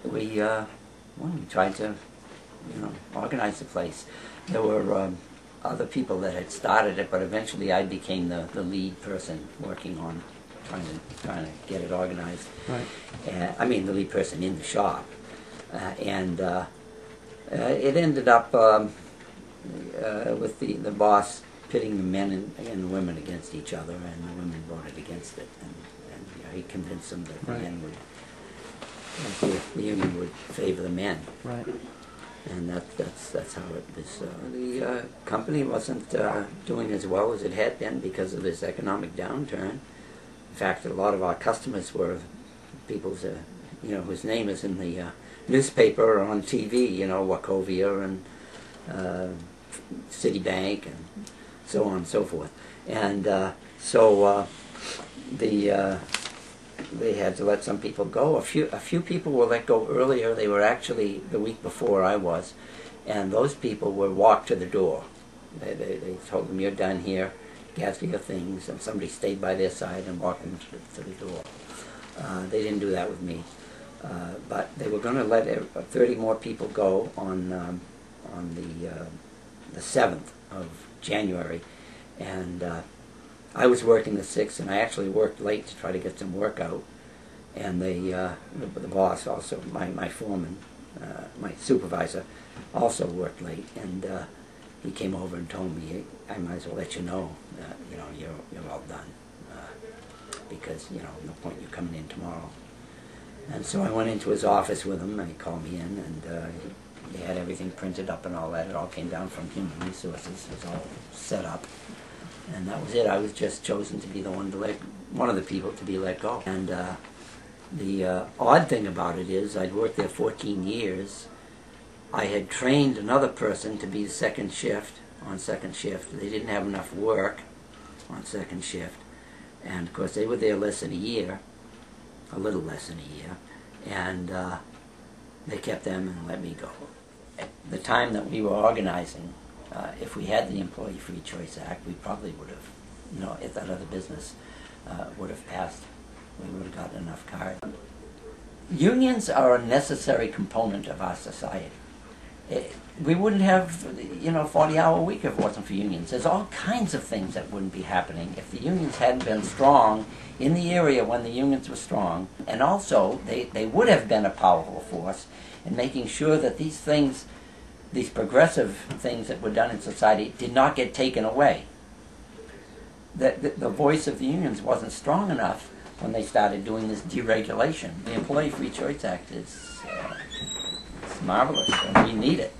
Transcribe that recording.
we tried to, organize the place. There were other people that had started it, but eventually I became the lead person working on trying to get it organized. Right. I mean, the lead person in the shop, and it ended up with the boss pitting the men and the women against each other, and the women voted against it, and he convinced them that the men would, the union would favor the men. Right. And that's how it was. The company wasn't doing as well as it had been because of this economic downturn. In fact, a lot of our customers were people, whose name is in the newspaper or on TV. Wachovia and Citibank and so on and so forth. And they had to let some people go. A few people were let go earlier. They were actually the week before I was, and those people were walked to the door. They told them, "You're done here, gather your things," and somebody stayed by their side and walked them to the door. They didn't do that with me, but they were going to let 30 more people go on the 7th of January, and I was working the 6th, and I actually worked late to try to get some work out. And the boss also, my foreman, my supervisor, also worked late. And he came over and told me, "Hey, I might as well let you know, you're all done, because no point you coming in tomorrow." And so I went into his office with him, and he called me in, and they had everything printed up and all that. It all came down from Human Resources. It was all set up. And that was it. I was just chosen to be the one of the people to be let go. And the odd thing about it is I'd worked there 14 years. I had trained another person to be on second shift. They didn't have enough work on second shift. And of course they were there less than a year, a little less than a year. And they kept them and let me go. At the time that we were organizing, if we had the Employee Free Choice Act, we probably would have, if that other business would have passed, we would have gotten enough cards. Unions are a necessary component of our society. We wouldn't have, 40-hour week if it wasn't for unions. There's all kinds of things that wouldn't be happening if the unions hadn't been strong in the area when the unions were strong. And also, they would have been a powerful force in making sure that these things, these progressive things that were done in society, did not get taken away. The voice of the unions wasn't strong enough when they started doing this deregulation. The Employee Free Choice Act is marvelous, and we need it.